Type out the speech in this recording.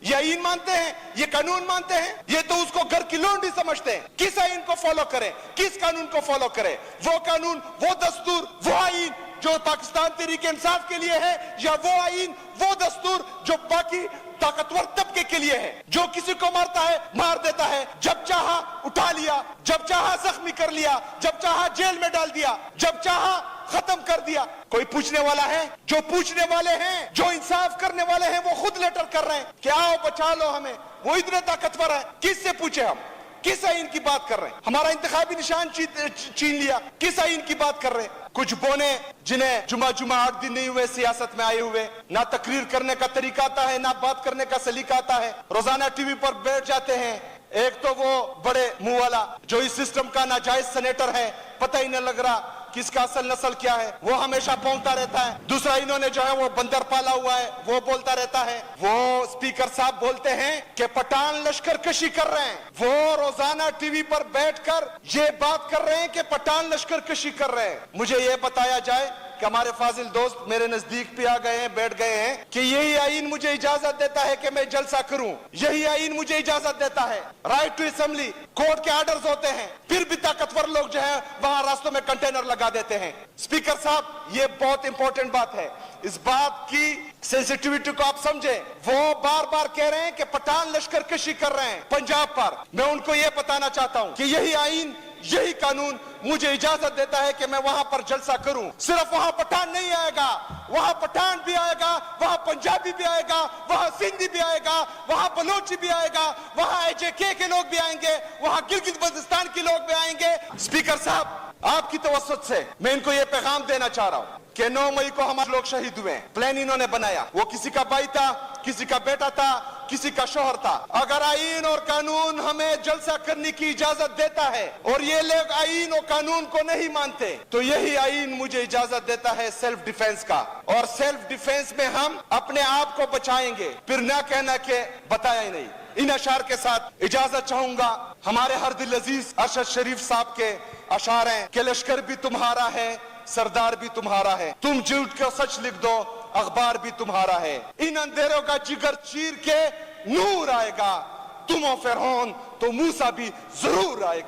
ये आईन मानते हैं, ये कानून मानते हैं, ये तो उसको घर की लोंडी समझते हैं। किस आईन को फॉलो करें, किस कानून को फॉलो करें? वो कानून, वो दस्तूर, वो आईन जो पाकिस्तान तहरीक इंसाफ के लिए है, या वो आईन, वो दस्तूर जो बाकी ताकतवर तबके के लिए है, जो किसी को मारता है मार देता है, जब चाहा उठा लिया, जब चाहा जख्मी कर लिया, जब चाहा जेल में डाल दिया, जब चाहा खत्म कर दिया। कोई पूछने वाला है? जो पूछने वाले हैं, जो इंसाफ करने वाले हैं, वो खुद लेटर कर रहे हैं कि आओ बचा लो हमें। वो इतने ताकतवर है, किससे पूछे हम? किस आईन की बात कर रहे हैं? हमारा इंतखाबी निशान छीन लिया, किस आईन की बात कर रहे हैं? कुछ बोने जिन्हें जुमा 8 दिन नहीं हुए सियासत में आए हुए, ना तकरीर करने का तरीका आता है, ना बात करने का सलीका आता है, रोजाना टीवी पर बैठ जाते हैं। एक तो वो बड़े मुंह वाला जो इस सिस्टम का नाजायज सेनेटर है, पता ही नहीं लग रहा किसका असल नस्ल क्या है, वो हमेशा पहुंचता रहता है। दूसरा इन्होंने जो है वो बंदर पाला हुआ है, वो बोलता रहता है। वो स्पीकर साहब बोलते हैं कि पठान लश्कर कशी कर रहे हैं। वो रोजाना टीवी पर बैठकर ये बात कर रहे हैं कि पठान लश्कर कशी कर रहे हैं। मुझे ये बताया जाए कि हमारे फाजिल दोस्त मेरे नजदीक भी आ गए हैं, बैठ गए हैं, कि यही आईन मुझे इजाजत देता है कि मैं जलसा करूं, यही आईन मुझे इजाजत देता है। राइट टू असेंबली, कोर्ट के आर्डर्स होते हैं, फिर भी ताकतवर लोग जो है वहां रास्तों में कंटेनर लगा देते हैं। स्पीकर साहब, ये बहुत इंपॉर्टेंट बात है, इस बात की सेंसिटिविटी को आप समझें। वो बार बार कह रहे हैं कि पठान लश्कर कशी कर रहे हैं पंजाब पर। मैं उनको ये बताना चाहता हूं कि यही आईन, यही कानून मुझे इजाजत देता है कि मैं वहां पर जलसा करूं। सिर्फ वहां पठान नहीं आएगा, वहां पठान भी आएगा, वहां पंजाबी भी आएगा, वहां सिंधी भी आएगा, वहां बलोची भी आएगा, वहां AJK के लोग भी आएंगे, वहां गिलगित बल्तिस्तान के लोग भी आएंगे। स्पीकर साहब, आपकी तवज्जुह से मैं इनको ये पैगाम देना चाह रहा हूं कि 9 मई को हमारे लोग शहीद हुए। प्लान इन्होंने बनाया, वो किसी का भाई था, किसी का बेटा था, किसी का शोहर था। अगर आईन और कानून हमें जलसा करने की इजाजत देता है और ये लोग आईन और कानून को नहीं मानते, तो यही आईन मुझे इजाजत देता है सेल्फ डिफेंस का। और सेल्फ डिफेंस में हम अपने आप को बचाएंगे, फिर ना कहना कि बताया ही नहीं। इन अशार के साथ इजाजत चाहूंगा। हमारे हर दिल अजीज अरशद शरीफ साहब के अशार हैं कि लश्कर भी तुम्हारा है, सरदार भी तुम्हारा है, तुम झूठ को सच लिख दो, अखबार भी तुम्हारा है। इन अंधेरों का जिगर चीर के नूर आएगा, तुम हो फिरौन तो मूसा भी जरूर आएगा।